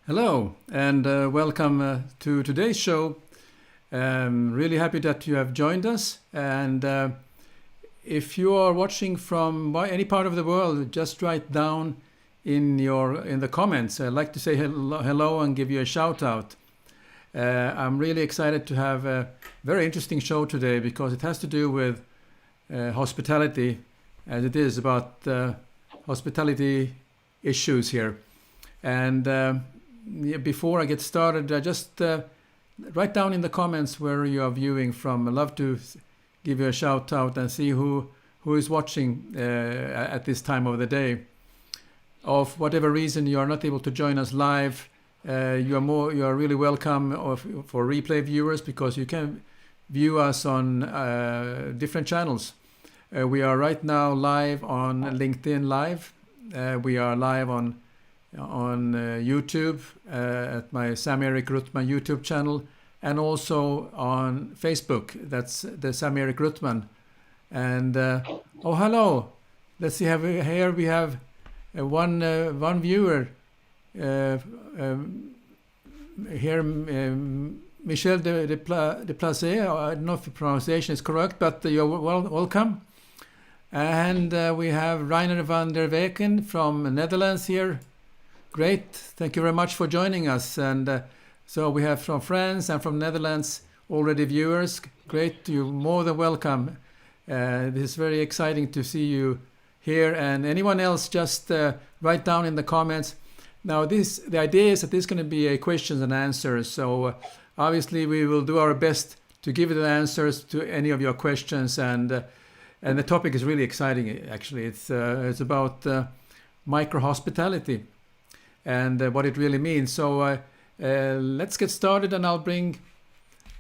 Hello and welcome to today's show. Really happy that you have joined us. And if you are watching from any part of the world, just write down in the comments. I'd like to say hello and give you a shout out. I'm really excited to have a very interesting show today because it has to do with hospitality, as it is about hospitality issues here. And before I get started, just write down in the comments where you are viewing from. I'd love to give you a shout out and see who is watching at this time of the day. Of whatever reason you are not able to join us live, you are really welcome for replay viewers, because you can view us on different channels. We are right now live on LinkedIn Live. We are live on YouTube at my Sam-Erik Ruttmann YouTube channel, and also on Facebook. That's the Sam-Erik Ruttmann. And oh, hello. Let's see. Here we have one viewer. Here, Michel de Place. I don't know if the pronunciation is correct, but you're welcome. And we have Rainer van der Weken from the Netherlands here. Great, thank you very much for joining us. And so we have from France and from Netherlands already viewers. Great, you're more than welcome. This is very exciting to see you here. And anyone else, just write down in the comments. Now, the idea is that this is going to be a questions and answers. So obviously we will do our best to give you the answers to any of your questions. And the topic is really exciting, actually. It's about micro-hospitality and what it really means. So let's get started, and I'll bring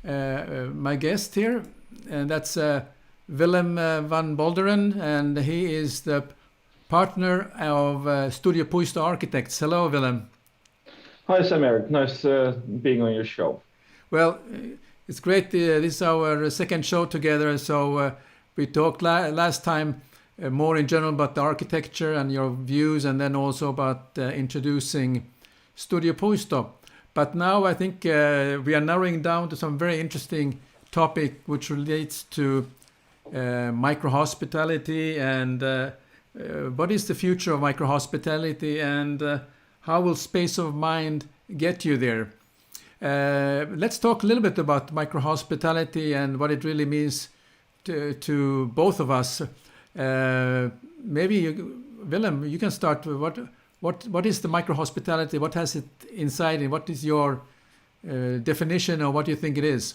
my guest here, and that's Willem van Bolderen, and he is the partner of Studio Puisto Architects. Hello, Willem. Hi, Sam-Erik. Nice being on your show. Well, it's great. This is our second show together, so we talked last time more in general about the architecture and your views, and then also about introducing Studio Puisto. But now I think we are narrowing down to some very interesting topic which relates to micro-hospitality and what is the future of micro-hospitality, and how will space of mind get you there. Let's talk a little bit about micro-hospitality and what it really means to both of us. Maybe Willem, you can start with what is the micro-hospitality? What has it inside, and what is your definition, or what do you think it is?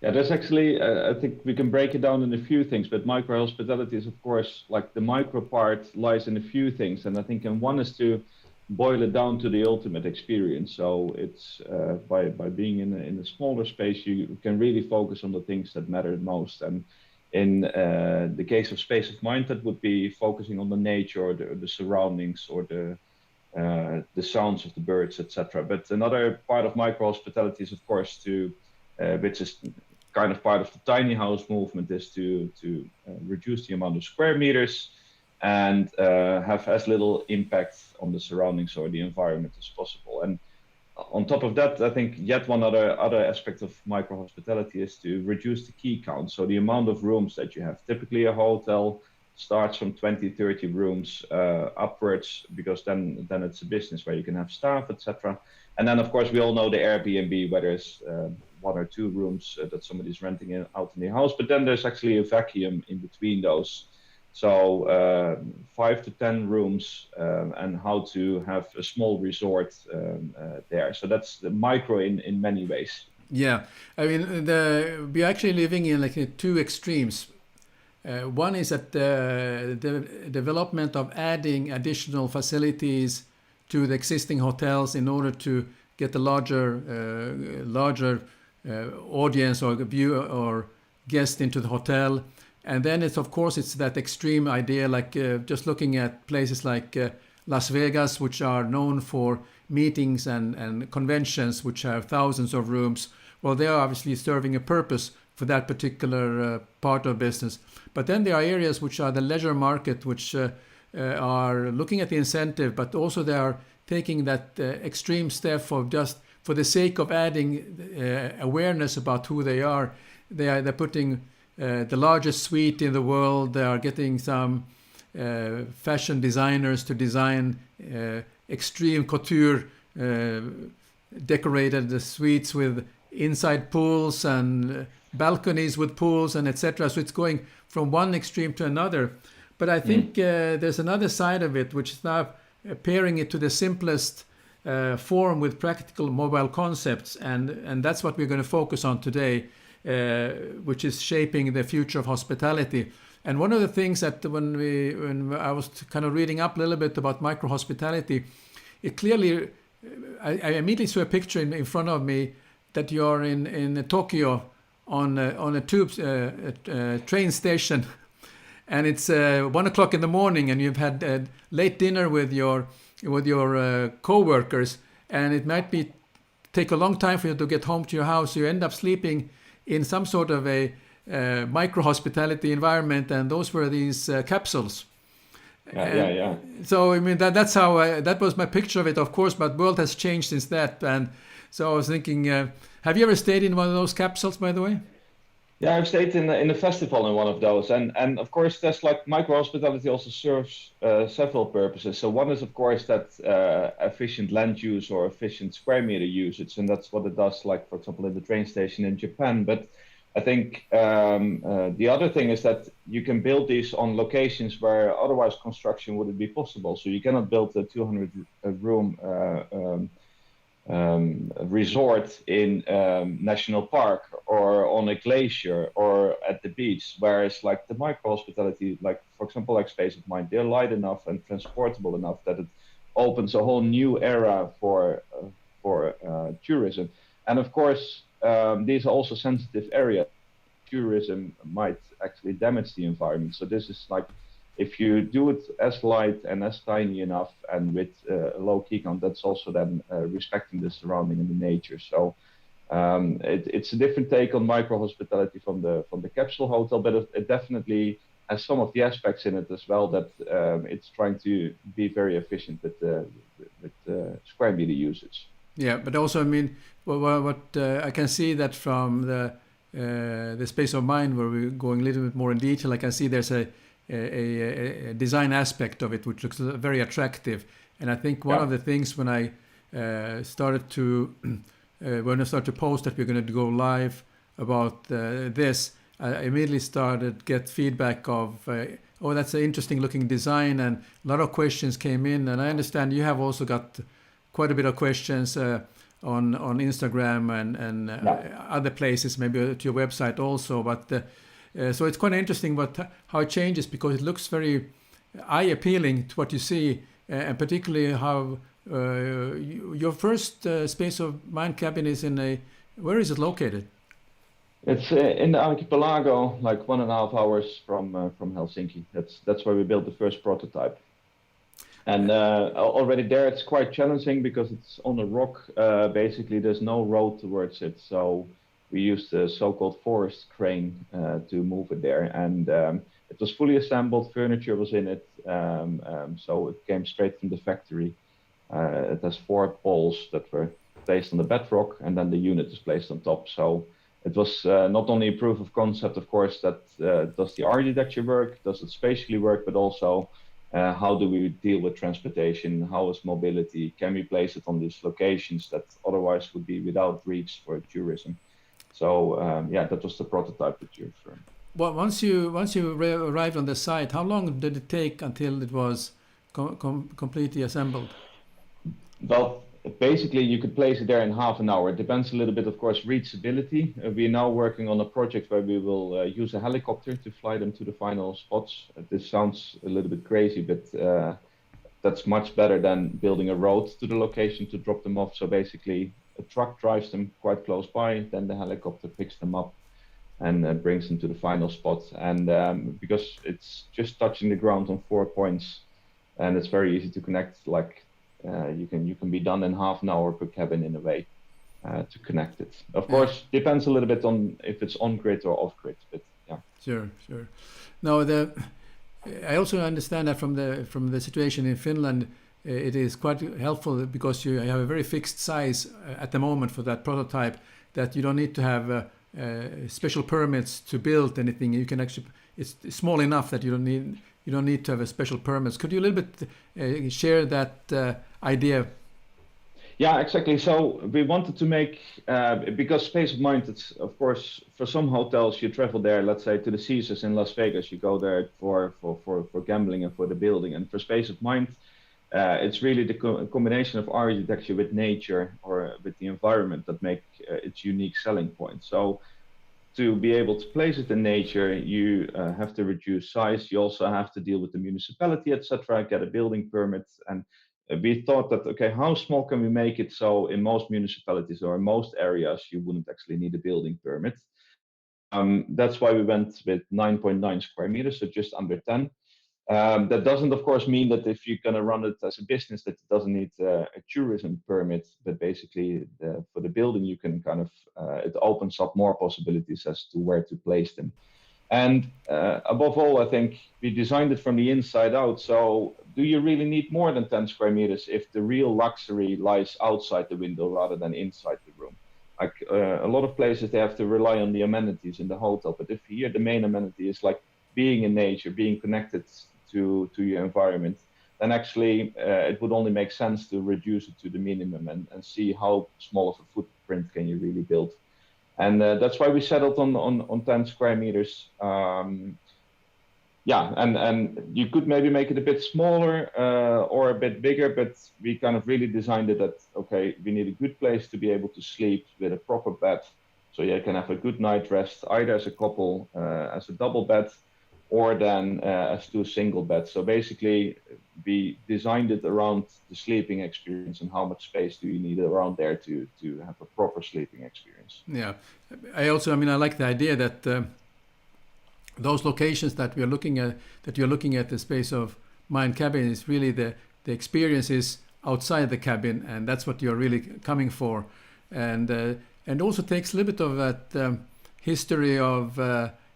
Yeah, there's actually, I think we can break it down in a few things, but micro-hospitality is, of course, like the micro part lies in a few things. And I think one is to boil it down to the ultimate experience. So it's by being in a smaller space, you can really focus on the things that matter most. And in the case of space of mind, that would be focusing on the nature, or the surroundings, or the sounds of the birds, etc. But another part of micro-hospitality is, of course, which is kind of part of the tiny house movement, is to reduce the amount of square meters and have as little impact on the surroundings or the environment as possible. And on top of that, I think yet one other aspect of micro-hospitality is to reduce the key count. So the amount of rooms that you have. Typically a hotel starts from 20, 30 rooms upwards, because then it's a business where you can have staff, etc. And then, of course, we all know the Airbnb, where there's one or two rooms that somebody's renting out in the house, but then there's actually a vacuum in between those. So 5 to 10 rooms, and how to have a small resort there. So that's the micro in many ways. Yeah, I mean, we're actually living in like two extremes. One is that the development of adding additional facilities to the existing hotels in order to get a larger audience or view or guest into the hotel. And then it's that extreme idea, like just looking at places like Las Vegas, which are known for meetings and conventions, which have thousands of rooms. Well, they are obviously serving a purpose for that particular part of business. But then there are areas which are the leisure market, which are looking at the incentive, but also they are taking that extreme step of just for the sake of adding awareness about who they are. They're putting the largest suite in the world. They are getting some fashion designers to design extreme couture decorated suites with inside pools and balconies with pools and etc. So it's going from one extreme to another. But I think there's another side of it, which is now pairing it to the simplest form with practical mobile concepts, and that's what we're going to focus on today, which is shaping the future of hospitality. And one of the things that when I was kind of reading up a little bit about micro hospitality, it clearly, I immediately saw a picture in front of me that you're in Tokyo on a tube train station, and it's 1 o'clock in the morning, and you've had a late dinner with your co-workers, and it might take a long time for you to get home to your house. You end up sleeping in some sort of a micro hospitality environment, and those were these capsules. Yeah. So I mean that's how that was my picture of it, of course. But world has changed since that, and so I was thinking, have you ever stayed in one of those capsules, by the way? Yeah, I've stayed in a festival in one of those, and of course, there's like micro hospitality also serves several purposes. So one is of course that efficient land use or efficient square meter usage, and that's what it does. Like for example, in the train station in Japan. But I think the other thing is that you can build these on locations where otherwise construction wouldn't be possible. So you cannot build a 200 room resort in national park or on a glacier or at the beach, whereas like the micro hospitality, like for example like Space of Mind, they're light enough and transportable enough that it opens a whole new era for tourism. And of course these are also sensitive areas. Tourism might actually damage the environment, so this is like, if you do it as light and as tiny enough and with a low key count, that's also then respecting the surrounding and the nature. So it's a different take on micro hospitality from the capsule hotel, but it definitely has some of the aspects in it as well that it's trying to be very efficient with square meter usage. Yeah, but also I mean, what I can see that from the Space of Mind, where we're going a little bit more in detail, I can see there's a design aspect of it which looks very attractive. And I think one of the things when I started to post that we're going to go live about this, I immediately started get feedback of oh, that's an interesting looking design, and a lot of questions came in. And I understand you have also got quite a bit of questions on Instagram and other places, maybe to your website also, but so it's quite interesting how it changes, because it looks very eye appealing to what you see, and particularly how your first Space of Mind cabin is where is it located? It's in the archipelago, like 1.5 hours from Helsinki. That's where we built the first prototype. And already there it's quite challenging because it's on a rock. Basically, there's no road towards it, so we used the so-called forest crane to move it there, and it was fully assembled. Furniture was in it, so it came straight from the factory. It has 4 poles that were placed on the bedrock, and then the unit is placed on top. So it was not only a proof of concept, of course, that does the architecture work, does it spatially work, but also how do we deal with transportation? How is mobility? Can we place it on these locations that otherwise would be without reach for tourism? So that was the prototype that you referred. Well, once you arrived on the site, how long did it take until it was completely assembled? Well, basically you could place it there in half an hour. It depends a little bit, of course, reachability. We are now working on a project where we will use a helicopter to fly them to the final spots. This sounds a little bit crazy, but that's much better than building a road to the location to drop them off. So basically a truck drives them quite close by, then the helicopter picks them up and brings them to the final spot. And because it's just touching the ground on 4 points, and it's very easy to connect, like you can be done in half an hour per cabin in a way to connect it. Of course, depends a little bit on if it's on grid or off grid, but yeah. Sure. Now I also understand that from the situation in Finland, it is quite helpful because you have a very fixed size at the moment for that prototype, that you don't need to have special permits to build anything. You can actually, it's small enough that you don't need to have a special permits. Could you a little bit share that idea? Yeah, exactly. So we wanted to make, because Space of Mind, it's of course, for some hotels, you travel there, let's say to the Caesars in Las Vegas, you go there for gambling and for the building. And for Space of Mind, it's really the combination of architecture with nature or with the environment that make its unique selling point. So to be able to place it in nature, you have to reduce size. You also have to deal with the municipality, etc., get a building permit. And we thought that, okay, how small can we make it so in most municipalities or in most areas, you wouldn't actually need a building permit. That's why we went with 9.9 square meters, so just under 10. That doesn't, of course, mean that if you're going to run it as a business, that it doesn't need a tourism permit. But basically, for the building, you can kind of it opens up more possibilities as to where to place them. And above all, I think we designed it from the inside out. So, do you really need more than 10 square meters if the real luxury lies outside the window rather than inside the room? Like a lot of places, they have to rely on the amenities in the hotel. But if here the main amenity is like being in nature, being connected to your environment, then actually it would only make sense to reduce it to the minimum and see how small of a footprint can you really build. And that's why we settled on 10 square meters. Yeah, and you could maybe make it a bit smaller or a bit bigger, but we kind of really designed it that, okay, we need a good place to be able to sleep with a proper bed. So you can have a good night rest, either as a couple, as a double bed, or then as two single beds. So basically, we designed it around the sleeping experience and how much space do you need around there to have a proper sleeping experience. Yeah, I like the idea that those locations that we are looking at, that you're looking at the Space of Mind cabin, is really the experience is outside the cabin, and that's what you're really coming for, and also takes a little bit of that history of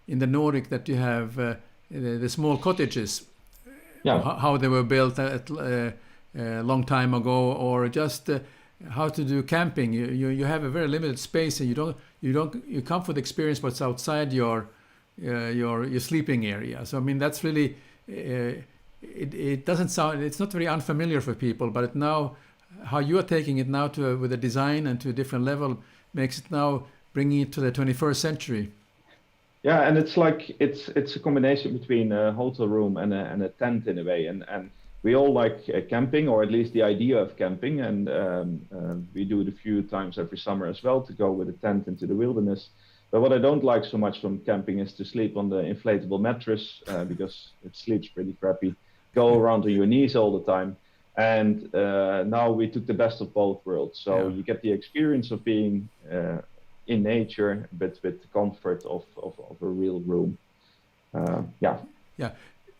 in the Nordic, that you have the small cottages, how they were built a long time ago, or just how to do camping. You have a very limited space, and you come for the experience what's outside your sleeping area. So I mean, that's really it doesn't sound, it's not very unfamiliar for people, but now how you are taking it now to with a design and to a different level makes it now bringing it to the 21st century. Yeah, and it's like it's a combination between a hotel room and a tent in a way, and we all like camping, or at least the idea of camping, and we do it a few times every summer as well, to go with a tent into the wilderness. But what I don't like so much from camping is to sleep on the inflatable mattress because it sleeps pretty crappy. Go around on your knees all the time. And now we took the best of both worlds. So you get the experience of being in nature, but with the comfort of a real room. Yeah.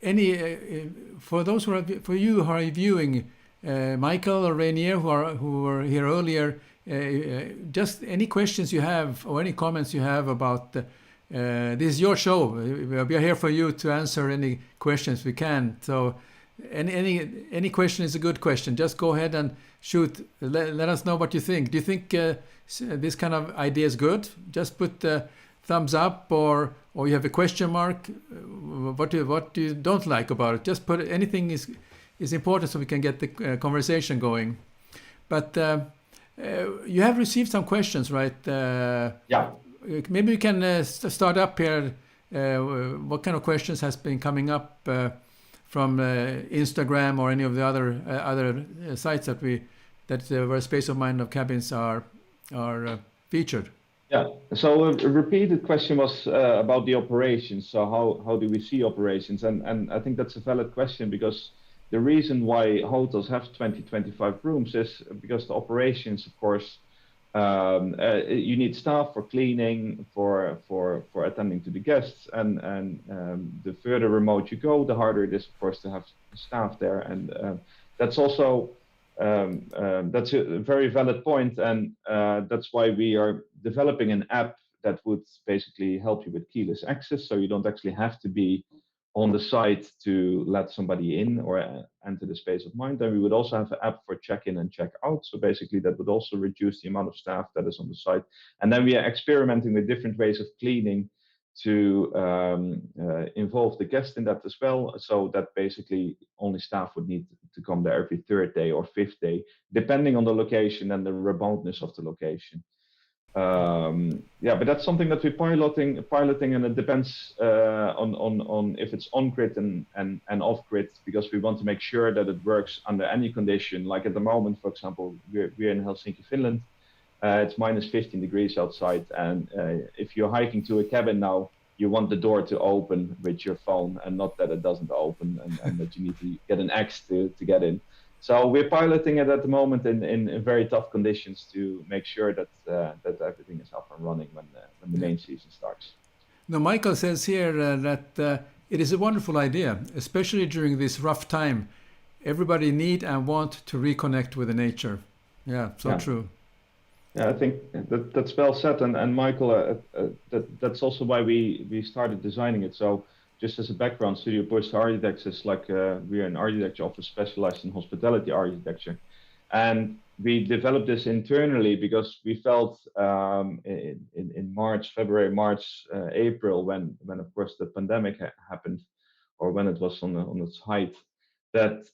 Any for those who are viewing, Michael or Rainier, who were here earlier, just any questions you have or any comments you have about this is your show. We are here for you to answer any questions we can. So any question is a good question. Just go ahead and shoot. Let us know what you think. Do you think this kind of idea is good? Just put thumbs up, or you have a question mark. What you don't like about it? Just put anything is important so we can get the conversation going. But you have received some questions, right? Yeah. Maybe we can start up here. What kind of questions has been coming up from Instagram or any of the other sites that where Space of Mind of cabins are featured? Yeah. So a repeated question was about the operations. So how do we see operations? And I think that's a valid question, because the reason why hotels have 20-25 rooms is because the operations, of course, you need staff for cleaning, for attending to the guests, and the further remote you go, the harder it is, of course, to have staff there. And that's also that's a very valid point, and that's why we are developing an app that would basically help you with keyless access, so you don't actually have to be on the site to let somebody in or enter the space of mind. Then we would also have an app for check-in and check-out. So basically that would also reduce the amount of staff that is on the site. And then we are experimenting with different ways of cleaning to involve the guest in that as well, so that basically only staff would need to come there every third day or fifth day, depending on the location and the remoteness of the location. Yeah, but that's something that we're piloting, and it depends on if it's on grid and off grid, because we want to make sure that it works under any condition. Like at the moment, for example, we're in Helsinki, Finland. It's minus 15 degrees outside, and if you're hiking to a cabin now, you want the door to open with your phone, and not that it doesn't open, and that you need to get an axe to get in. So we're piloting it at the moment in very tough conditions to make sure that that everything is up and running when the main season starts. Now, Michael says here that it is a wonderful idea, especially during this rough time. Everybody need and want to reconnect with the nature. Yeah, so true. Yeah, I think that's well said, and Michael, that's also why we started designing it. So just as a background, Studio Bush Architects is like we're an architecture office specialized in hospitality architecture, and we developed this internally because we felt in February, March, April, when of course the pandemic happened, or when it was on its height, that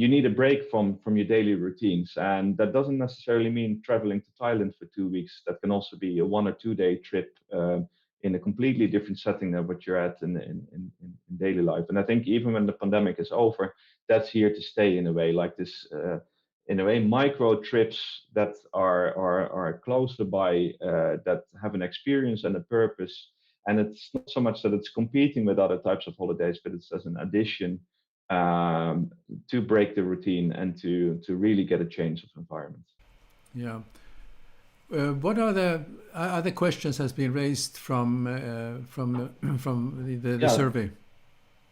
you need a break from your daily routines. And that doesn't necessarily mean traveling to Thailand for 2 weeks. That can also be a 1 or 2 day trip in a completely different setting than what you're at in daily life. And I think even when the pandemic is over, that's here to stay in a way, like this, in a way, micro trips that are closer by, that have an experience and a purpose. And it's not so much that it's competing with other types of holidays, but it's as an addition to break the routine and to really get a change of environment. Yeah. What are the other questions has been raised from the survey?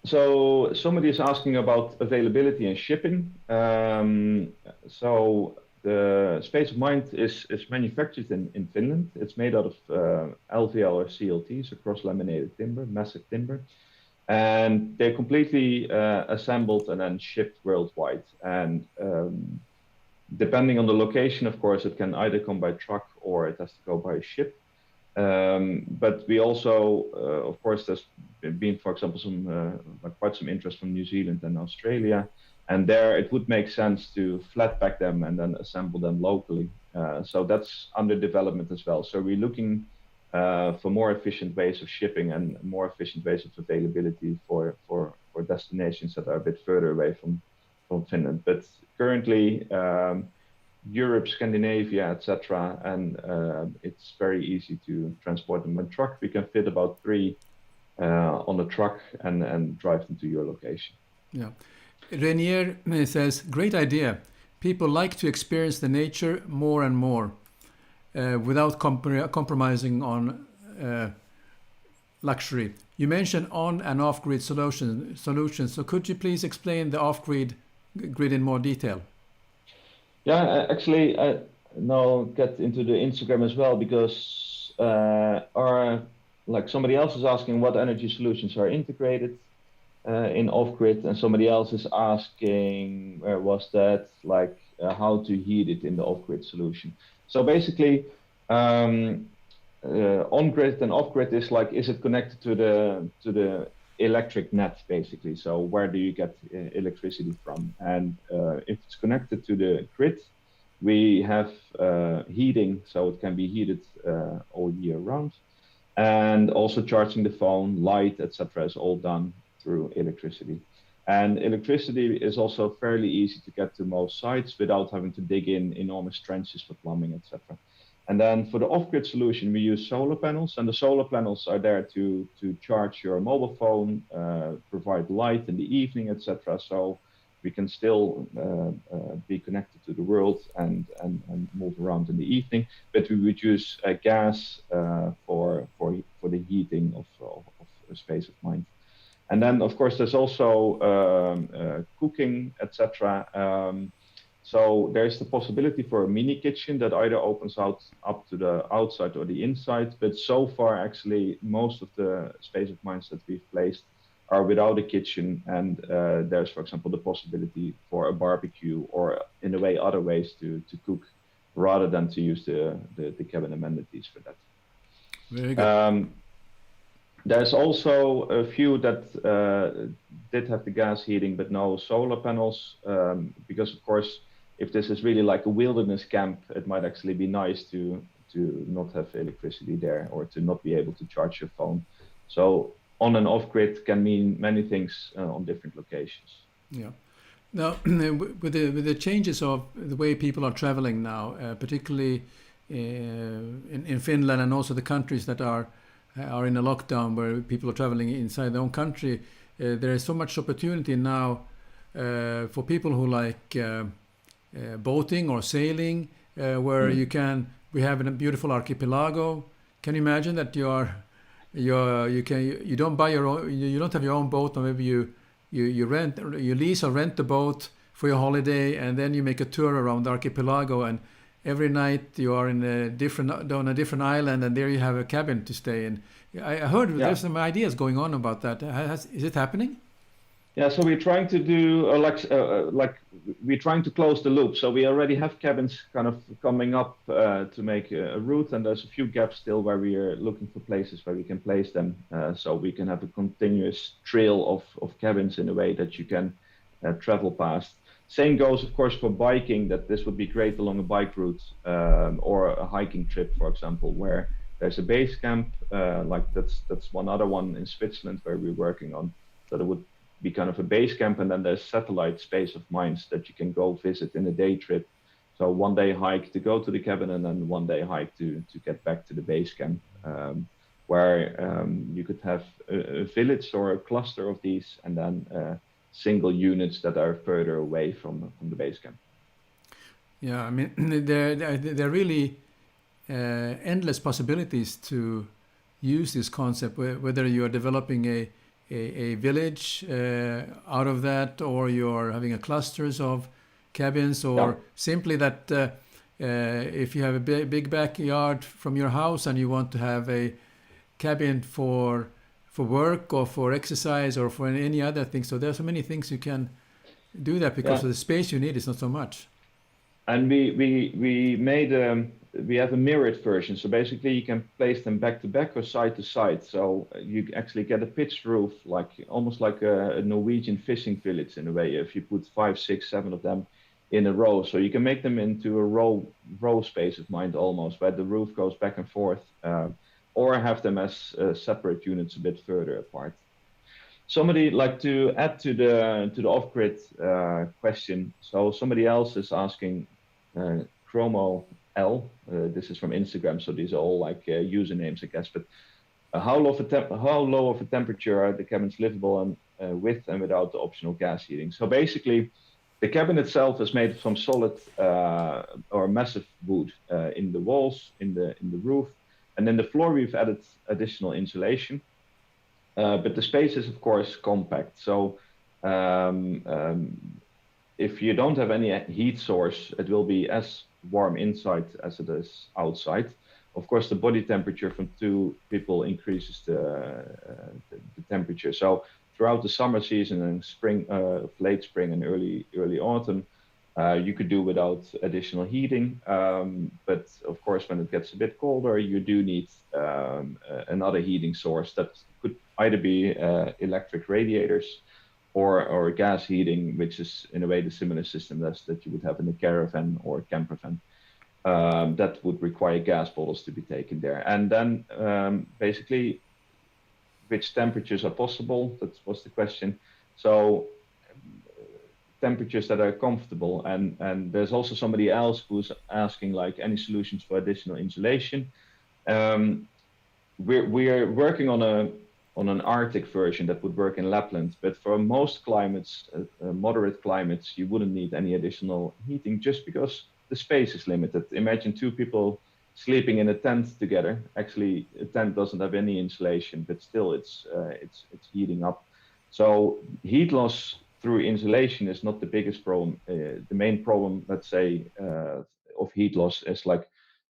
So somebody is asking about availability and shipping. So the Space of Mind is manufactured in Finland. It's made out of LVL or CLT, so cross-laminated timber, massive timber. And they're completely assembled and then shipped worldwide. And depending on the location, of course, it can either come by truck or it has to go by ship. But we also, of course, there's been, for example, quite some interest from New Zealand and Australia. And there it would make sense to flat pack them and then assemble them locally. So that's under development as well. So we're looking for more efficient ways of shipping and more efficient ways of availability for destinations that are a bit further away from Finland. But currently, Europe, Scandinavia, etc., and it's very easy to transport them by truck. We can fit about 3 on a truck and drive them to your location. Yeah. Renier says, great idea. People like to experience the nature more and more. Without compromising on luxury. You mentioned on and off-grid solutions. So could you please explain the off-grid in more detail? Yeah, actually, now get into the Instagram as well, because like somebody else is asking what energy solutions are integrated in off-grid, and somebody else is asking where was that, like how to heat it in the off-grid solution. So basically, on-grid and off-grid is like, is it connected to the electric net, basically? So where do you get electricity from? And if it's connected to the grid, we have heating, so it can be heated all year round. And also charging the phone, light, etc. is all done through electricity. And electricity is also fairly easy to get to most sites without having to dig in enormous trenches for plumbing, etc. And then for the off-grid solution, we use solar panels, and the solar panels are there to charge your mobile phone, provide light in the evening, etc. So we can still be connected to the world and move around in the evening, but we would use gas for the heating of a Space of Mind. And then, of course, there's also cooking, etc. So there's the possibility for a mini kitchen that either opens out up to the outside or the inside. But so far, actually, most of the Space of Minds that we've placed are without a kitchen, and there's, for example, the possibility for a barbecue or, in a way, other ways to cook rather than to use the cabin amenities for that. Very good. There's also a few that did have the gas heating, but no solar panels, because of course, if this is really like a wilderness camp, it might actually be nice to not have electricity there or to not be able to charge your phone. So on and off grid can mean many things on different locations. Yeah. Now, with the changes of the way people are traveling now, particularly in Finland and also the countries that are in a lockdown where people are traveling inside their own country, there is so much opportunity now for people who like boating or sailing, where we have a beautiful archipelago. Can you imagine that you don't buy your own, you don't have your own boat, or maybe you lease or rent the boat for your holiday, and then you make a tour around the archipelago, and every night you are on a different island, and there you have a cabin to stay in. I heard there's some ideas going on about that. Is it happening? Yeah, so we're trying to do like we're trying to close the loop. So we already have cabins kind of coming up to make a route, and there's a few gaps still where we are looking for places where we can place them, so we can have a continuous trail of cabins in a way that you can travel past. Same goes, of course, for biking. That this would be great along a bike route or a hiking trip, for example, where there's a base camp. Like that's one other one in Switzerland where we're working on. So there would be kind of a base camp, and then there's satellite space of mines that you can go visit in a day trip. So one day hike to go to the cabin, and then one day hike to get back to the base camp, where you could have a village or a cluster of these, and then single units that are further away from the base camp. Yeah, I mean, there are really endless possibilities to use this concept, whether you are developing a village out of that, or you're having a clusters of cabins, or simply that if you have a big backyard from your house and you want to have a cabin for work or for exercise or for any other thing. So there are so many things you can do that because of the space you need is not so much. And we made we have a mirrored version, so basically you can place them back to back or side to side. So you actually get a pitched roof, like almost like a Norwegian fishing village in a way. If you put 5, 6, 7 of them in a row, so you can make them into a row space of mind almost, where the roof goes back and forth, or have them as separate units a bit further apart. Somebody like to add to the off-grid question. So somebody else is asking Chromo L. This is from Instagram, so these are all like usernames, I guess. But how low of a temperature are the cabins livable and with and without the optional gas heating? So basically, the cabin itself is made from solid or massive wood in the walls, in the roof, and then the floor we've added additional insulation. But the space is, of course, compact. So if you don't have any heat source, it will be as warm inside as it is outside. Of course, the body temperature from 2 people increases the temperature. So throughout the summer season and spring, late spring and early autumn, you could do without additional heating. But of course, when it gets a bit colder, you do need another heating source that could either be electric radiators or gas heating, which is in a way the similar system that you would have in a caravan or camper van. That would require gas bottles to be taken there. And then basically, which temperatures are possible? That was the question. So temperatures that are comfortable, and there's also somebody else who's asking like any solutions for additional insulation. We are working on an Arctic version that would work in Lapland, but for most climates, moderate climates, you wouldn't need any additional heating just because the space is limited. Imagine 2 people sleeping in a tent together. Actually, a tent doesn't have any insulation, but still it's heating up. So heat loss through insulation is not the biggest problem. The main problem, let's say, of heat loss is like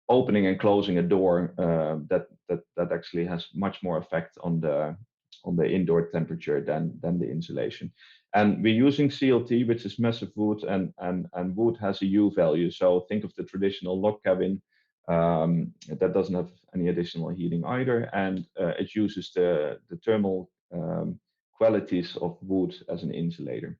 opening and closing a door that actually has much more effect on on the indoor temperature than the insulation. And we're using CLT, which is massive wood, and wood has a U value. So think of the traditional log cabin that doesn't have any additional heating either, and it uses the thermal qualities of wood as an insulator.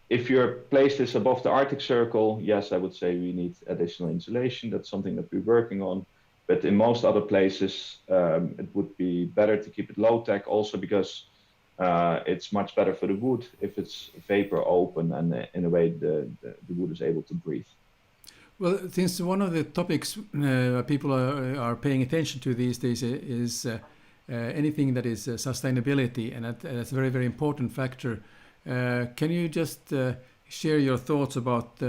If your place is above the Arctic Circle, yes, I would say we need additional insulation. That's something that we're working on. But in most other places, it would be better to keep it low tech, also because it's much better for the wood if it's vapor open and in a way the wood is able to breathe. Well, since one of the topics people are paying attention to these days is anything that is sustainability, and that's a very, very important factor. Can you just share your thoughts about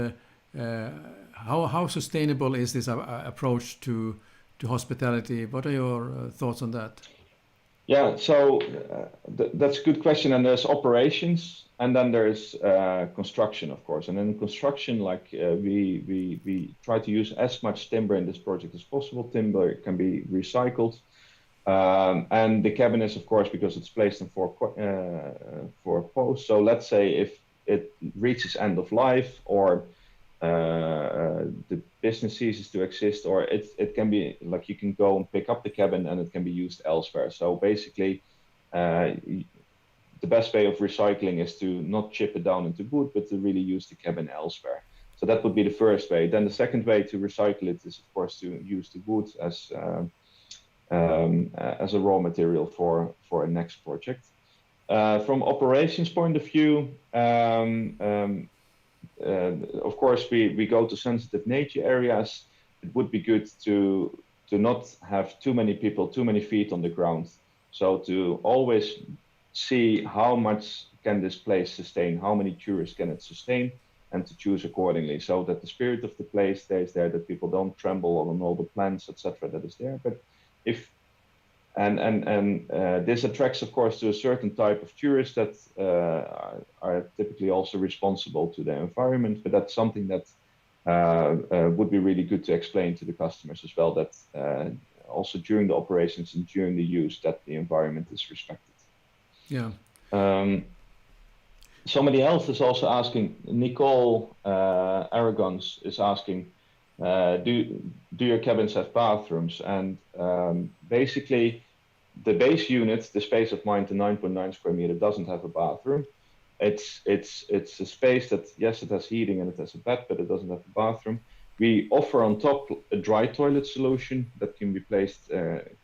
how sustainable is this approach to hospitality? What are your thoughts on that? Yeah, so that's a good question. And there's operations, and then there's construction, of course. And in construction, like we try to use as much timber in this project as possible. Timber can be recycled. And the cabin is, of course, because it's placed in four posts. So let's say if it reaches end of life, or the business ceases to exist, or it can be like you can go and pick up the cabin and it can be used elsewhere. So basically, the best way of recycling is to not chip it down into wood, but to really use the cabin elsewhere. So that would be the first way. Then the second way to recycle it is, of course, to use the wood as a raw material for a next project. From operations point of view, of course, we go to sensitive nature areas. It would be good to not have too many people, too many feet on the ground. So to always see how much can this place sustain, how many tourists can it sustain, and to choose accordingly, so that the spirit of the place stays there, that people don't tremble on all the plants, etc., that is there. But if this attracts, of course, to a certain type of tourists that are typically also responsible to the environment. But that's something that would be really good to explain to the customers as well, that also during the operations and during the use, that the environment is respected. Yeah. Somebody else is also asking, Nicole Aragons is asking, do your cabins have bathrooms? And basically, the base unit, the space of mine to 9.9 square meter, doesn't have a bathroom. It's a space that, yes, it has heating and it has a bed, but it doesn't have a bathroom. We offer on top a dry toilet solution that can be placed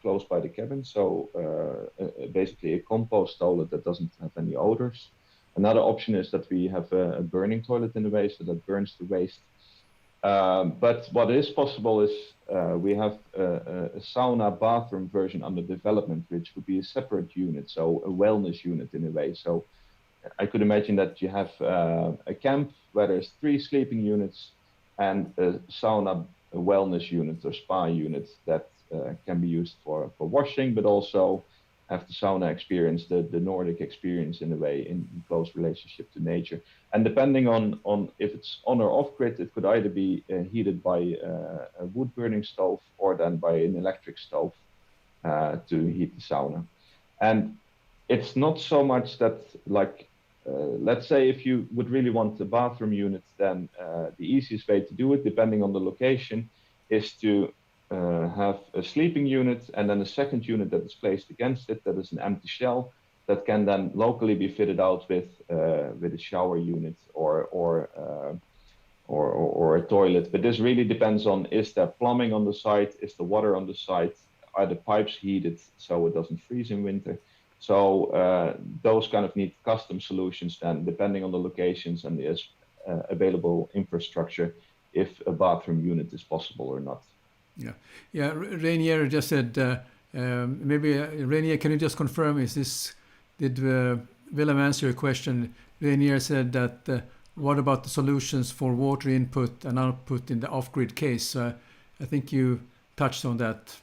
close by the cabin. So basically a compost toilet that doesn't have any odors. Another option is that we have a burning toilet in the way, so that burns the waste. But what is possible is we have a sauna bathroom version under development, which would be a separate unit, so a wellness unit in a way. So I could imagine that you have a camp where there's 3 sleeping units and a sauna a wellness unit or spa unit that can be used for washing, but also have the sauna experience, the Nordic experience in a way, in close relationship to nature. And depending on if it's on or off grid, it could either be heated by a wood burning stove or then by an electric stove to heat the sauna. And it's not so much that, like, let's say if you would really want the bathroom unit, then the easiest way to do it, depending on the location, is to have a sleeping unit and then a second unit that is placed against it, that is an empty shell, that can then locally be fitted out with a shower unit or a toilet. But this really depends on, is there plumbing on the site, is the water on the site, are the pipes heated so it doesn't freeze in winter. So those kind of need custom solutions then, depending on the locations and the available infrastructure, if a bathroom unit is possible or not. Yeah. Rainier just said, maybe Rainier, can you just confirm, did Willem answer your question? Rainier said that, what about the solutions for water input and output in the off-grid case? I think you touched on that.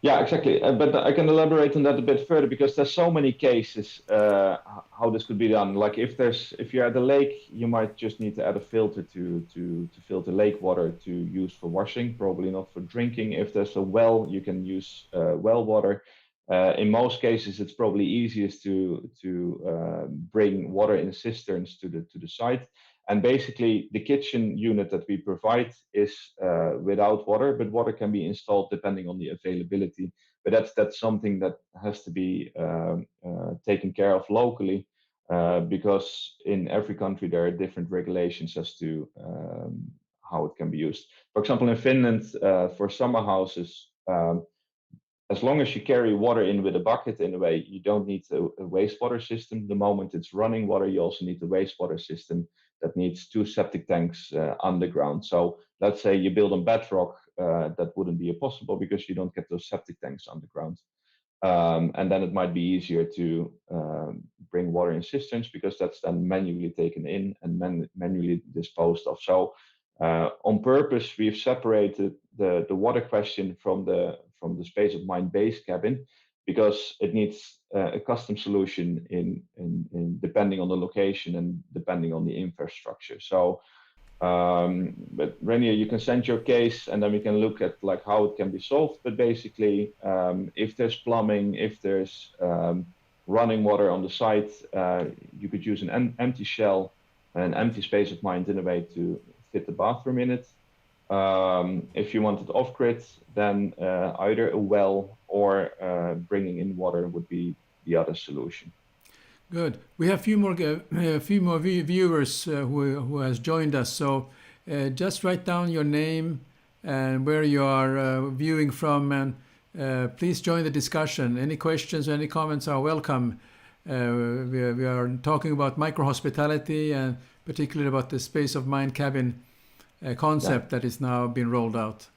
Yeah, exactly. But I can elaborate on that a bit further, because there's so many cases how this could be done. Like if you're at a lake, you might just need to add a filter to filter lake water to use for washing, probably not for drinking. If there's a well, you can use well water. In most cases, it's probably easiest to bring water in cisterns to the site. And basically, the kitchen unit that we provide is without water, but water can be installed depending on the availability. But that's something that has to be taken care of locally, because in every country there are different regulations as to how it can be used. For example, in Finland, for summer houses, as long as you carry water in with a bucket in a way, you don't need a wastewater system. The moment it's running water, you also need the wastewater system that needs 2 septic tanks underground. So let's say you build on bedrock, that wouldn't be possible because you don't get those septic tanks underground. And then it might be easier to bring water in cisterns because that's then manually taken in and manually disposed of. So on purpose, we've separated the water question from the space of mind base cabin because it needs a custom solution in depending on the location and depending on the infrastructure. So but Renier, you can send your case and then we can look at like how it can be solved. But basically, if there's plumbing, if there's running water on the site, you could use an empty shell, an empty space of mind in a way to fit the bathroom in it. If you want it off grid, then either a well or bringing in water would be the other solution. Good. We have a few more viewers who has joined us. So just write down your name and where you are viewing from, and please join the discussion. Any questions or any comments are welcome. We are talking about micro hospitality and particularly about the space of mind cabin concept that is now being rolled out.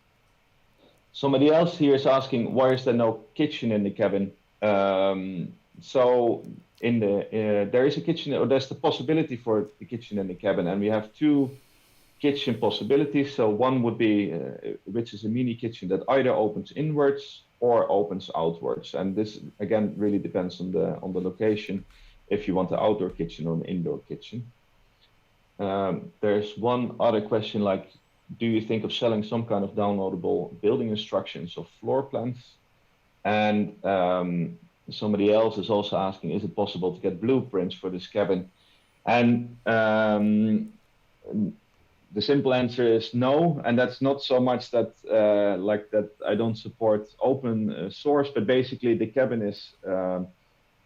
Somebody else here is asking, why is there no kitchen in the cabin? So in the there is a kitchen, or there's the possibility for the kitchen in the cabin, and we have 2 kitchen possibilities. So one would be which is a mini kitchen that either opens inwards or opens outwards, and this again really depends on the location. If you want an outdoor kitchen or an indoor kitchen. There's one other question like, do you think of selling some kind of downloadable building instructions or floor plans? And somebody else is also asking, is it possible to get blueprints for this cabin? And the simple answer is no. And that's not so much that like that I don't support open source, but basically the cabin is,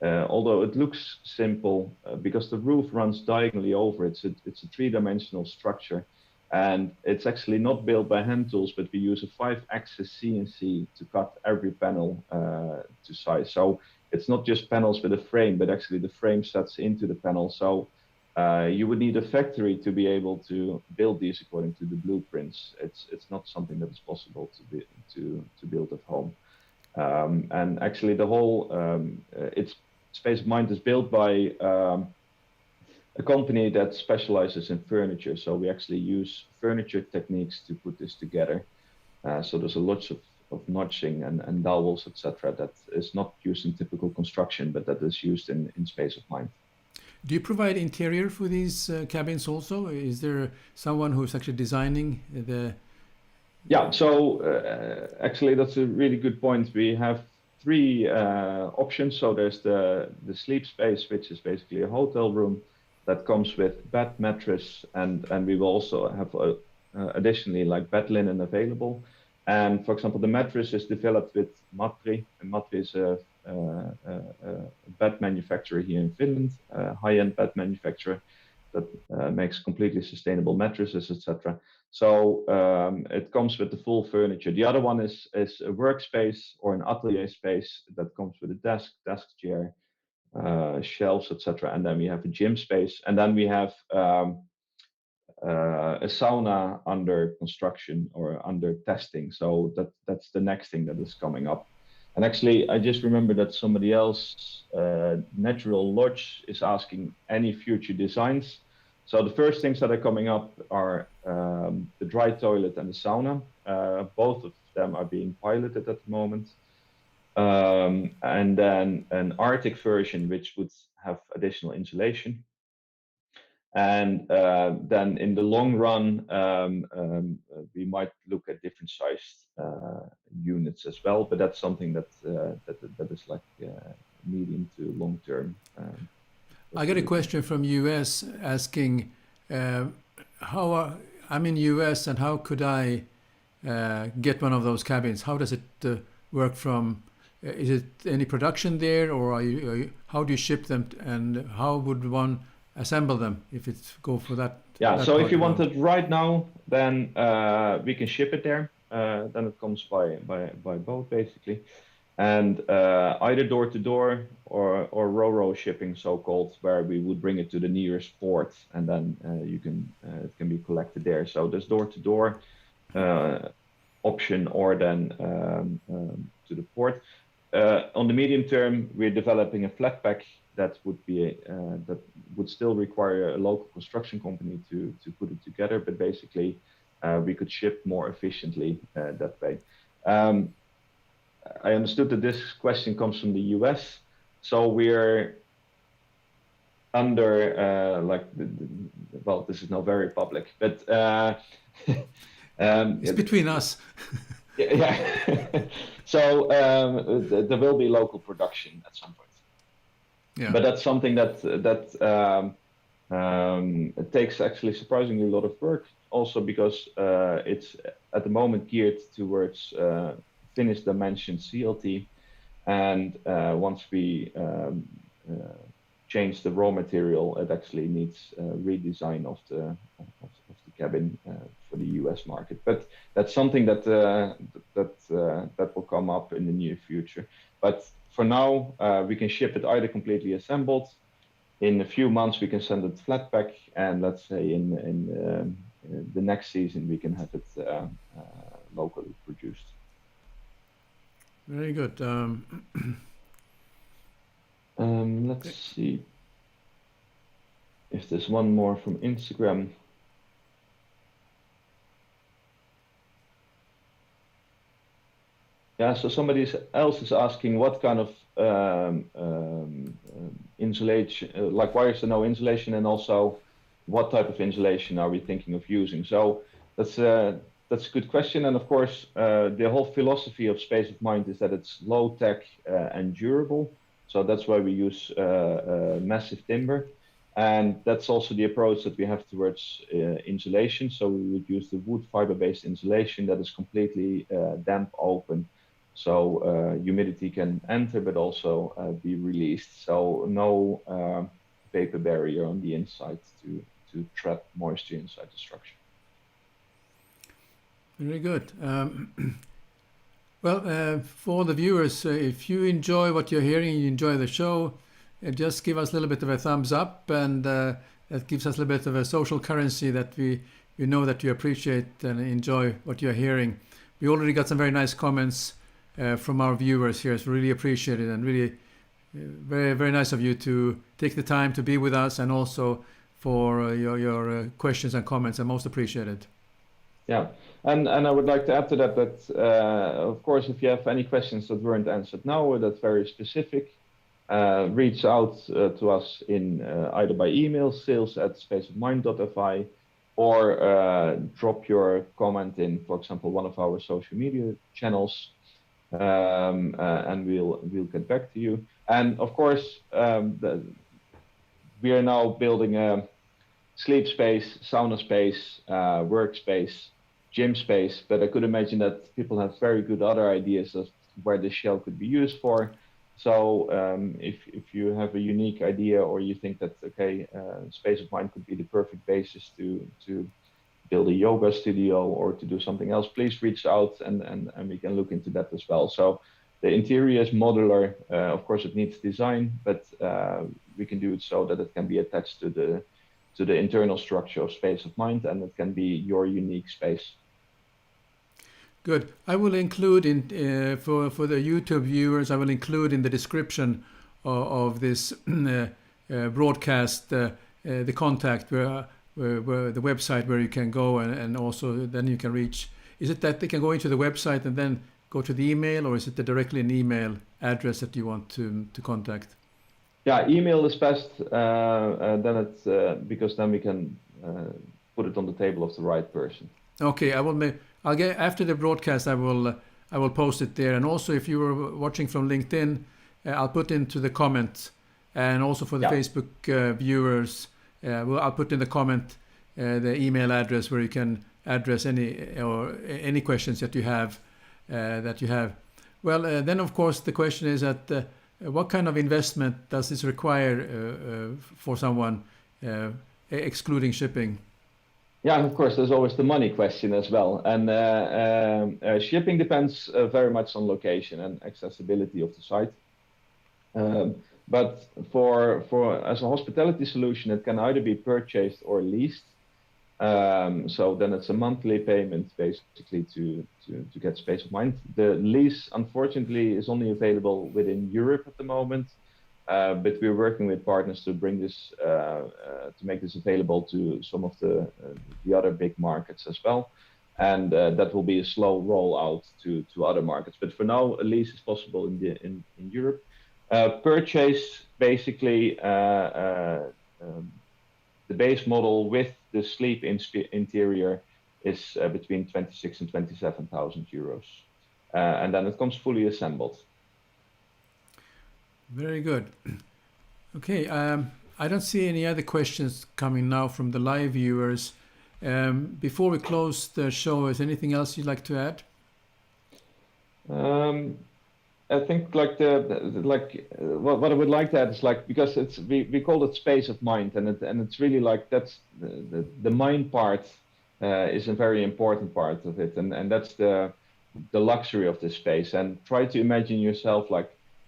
although it looks simple, because the roof runs diagonally over it, it's a 3-dimensional structure. And it's actually not built by hand tools, but we use a 5-axis CNC to cut every panel to size. So it's not just panels with a frame, but actually the frame sets into the panel. So you would need a factory to be able to build these according to the blueprints. It's not something that is possible to build at home. And actually the whole its Space of Mind is built by a company that specializes in furniture. So we actually use furniture techniques to put this together. So there's a lot of notching and dowels, etc. that is not used in typical construction, but that is used in Space of Mind. Do you provide interior for these cabins also? Is there someone who's actually designing the... Yeah, so actually that's a really good point. We have 3 options. So there's the sleep space, which is basically a hotel room that comes with bed, mattress, and we will also have additionally like bed linen available. And for example, the mattress is developed with Matri, and Matri is a bed manufacturer here in Finland, a high-end bed manufacturer that makes completely sustainable mattresses, etc. So it comes with the full furniture. The other one is a workspace or an atelier space that comes with a desk chair, shelves, etc. And then we have a gym space, and then we have a sauna under construction or under testing. So that's the next thing that is coming up. And actually, I just remember that somebody else, Natural Lodge, is asking any future designs. So the first things that are coming up are the dry toilet and the sauna. Both of them are being piloted at the moment. And then an Arctic version, which would have additional insulation. And then in the long run, we might look at different sized units as well. But that's something that is like medium to long term. I got a question from US asking I'm in US and how could I get one of those cabins? How does it work from? Is it any production there, or how do you ship them, and how would one assemble them if it's go for that? Yeah, that so part if you of want it? it right now, then we can ship it there. Then it comes by boat basically, and either door to door or ro-ro shipping, so called, where we would bring it to the nearest port, and then it can be collected there. So there's door to door option, or then to the port. On the medium term, we're developing a flat pack that would still require a local construction company to put it together, but basically we could ship more efficiently that way. I understood that this question comes from the US, so we're under well, this is now very public, but It's between us. yeah. So there will be local production at some point. Yeah. But that's something that it takes actually surprisingly a lot of work. Also because it's at the moment geared towards finished dimension CLT, and once we change the raw material, it actually needs redesign of the cabin for the US market. But that's something that will come up in the near future. But for now, we can ship it either completely assembled. In a few months, we can send it flat pack, and let's say in the next season, we can have it locally produced. Very good. Let's see if there's one more from Instagram. Yeah, so somebody else is asking what kind of insulation, like why is there no insulation, and also what type of insulation are we thinking of using? So that's a good question, and of course the whole philosophy of Space of Mind is that it's low tech and durable. So that's why we use massive timber, and that's also the approach that we have towards insulation. So we would use the wood fiber-based insulation that is completely damp open. So humidity can enter, but also be released. So no vapor barrier on the inside to trap moisture inside the structure. Very good. Well, for the viewers, if you enjoy what you're hearing, you enjoy the show, just give us a little bit of a thumbs up, and that gives us a little bit of a social currency that we know that you appreciate and enjoy what you're hearing. We already got some very nice comments from our viewers here. It's really appreciated, and really very, very nice of you to take the time to be with us, and also for your questions and comments are most appreciated. Yeah, and I would like to add to that of course, if you have any questions that weren't answered now or that's very specific, reach out to us in either by email, sales@spaceofmind.fi, or drop your comment in, for example, one of our social media channels, and we'll get back to you. And of course, we are now building a sleep space, sauna space, workspace, gym space, but I could imagine that people have very good other ideas of where the shell could be used for. So if you have a unique idea, or you think that, okay, Space of Mind could be the perfect basis to build a yoga studio or to do something else, please reach out, and we can look into that as well. So the interior is modular. Of course, it needs design, but we can do it so that it can be attached to the internal structure of Space of Mind, and it can be your unique space. Good. I will include for the YouTube viewers, I will include in the description of this broadcast the contact where the website where you can go, and also then you can reach. Is it that they can go into the website and then go to the email, or is it directly an email address that you want to contact? Yeah, email is best. Then it's because then we can put it on the table of the right person. Okay, I'll get after the broadcast. I will I will post it there. And also, if you were watching from LinkedIn, I'll put into the comments, and also for the Facebook viewers, I'll put in the comment the email address where you can address any questions that you have. Well, then of course the question is that what kind of investment does this require for someone, excluding shipping? Yeah, and of course, there's always the money question as well. And shipping depends very much on location and accessibility of the site. But for as a hospitality solution, it can either be purchased or leased. So then it's a monthly payment basically to get space of mind. The lease, unfortunately, is only available within Europe at the moment. But we're working with partners to bring this, to make this available to some of the other big markets as well. And that will be a slow rollout to other markets. But for now, a lease is possible in Europe. Purchase, basically, the base model with the sleep interior is between 26 and 27,000 euros. And then it comes fully assembled. Very good. Okay, I don't see any other questions coming now from the live viewers. Before we close the show, is anything else you'd like to add? I think what I would like to add is because we call it space of mind, and it's really that's the mind part is a very important part of it, and that's the luxury of this space. And try to imagine yourself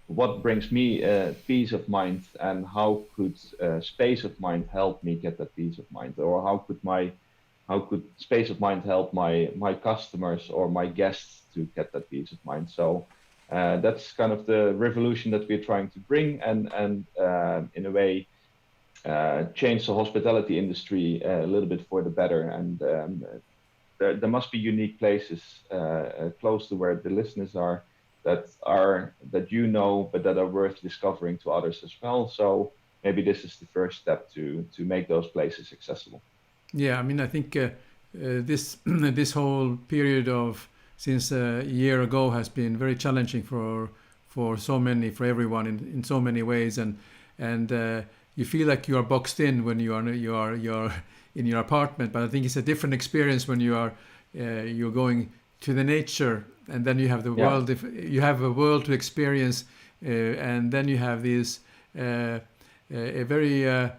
what brings me peace of mind, and how could space of mind help me get that peace of mind, or how could space of mind help my customers or my guests to get that peace of mind. So that's kind of the revolution that we're trying to bring, and in a way change the hospitality industry a little bit for the better. And there must be unique places close to where the listeners are, that but that are worth discovering to others as well. So maybe this is the first step to make those places accessible. Yeah, I mean, I think this whole period of since a year ago has been very challenging for everyone in so many ways, and you feel like you are boxed in when you are in your apartment. But I think it's a different experience when you're going to the nature, and then you have the world. If you have a world to experience, and then you have these a very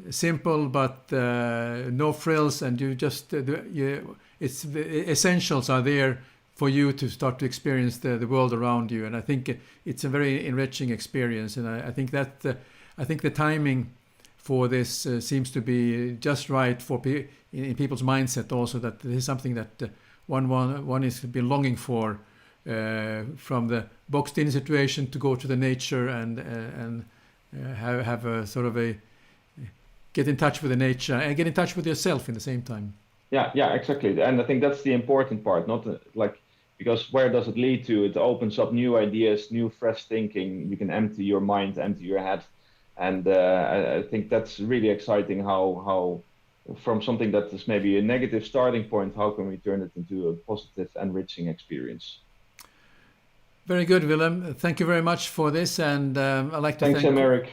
simple but no frills, and you just it's the essentials are there for you to start to experience the world around you. And I think it's a very enriching experience. And I think that the timing for this seems to be just right for in people's mindset also, that this is something that one is been longing for, from the boxed in situation to go to the nature and have a sort of a get in touch with the nature and get in touch with yourself in the same time. Yeah, exactly. And I think that's the important part, not because where does it lead to? It opens up new ideas, new fresh thinking. You can empty your mind, empty your head. And I think that's really exciting, how from something that is maybe a negative starting point, how can we turn it into a positive, enriching experience? Very good, Willem. Thank you very much for this. And I'd like to thank Sam-Erik.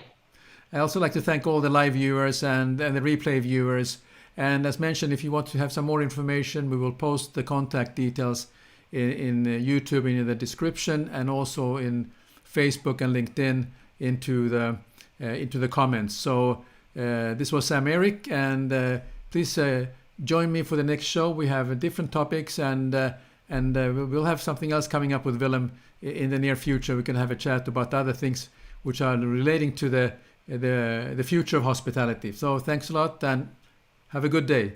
I also like to thank all the live viewers and the replay viewers. And as mentioned, if you want to have some more information, we will post the contact details in YouTube in the description, and also in Facebook and LinkedIn into the comments. So this was Sam-Erik, and please join me for the next show. We have different topics, and we'll have something else coming up with Willem in the near future. We can have a chat about other things which are relating to the future of hospitality. So thanks a lot, and have a good day.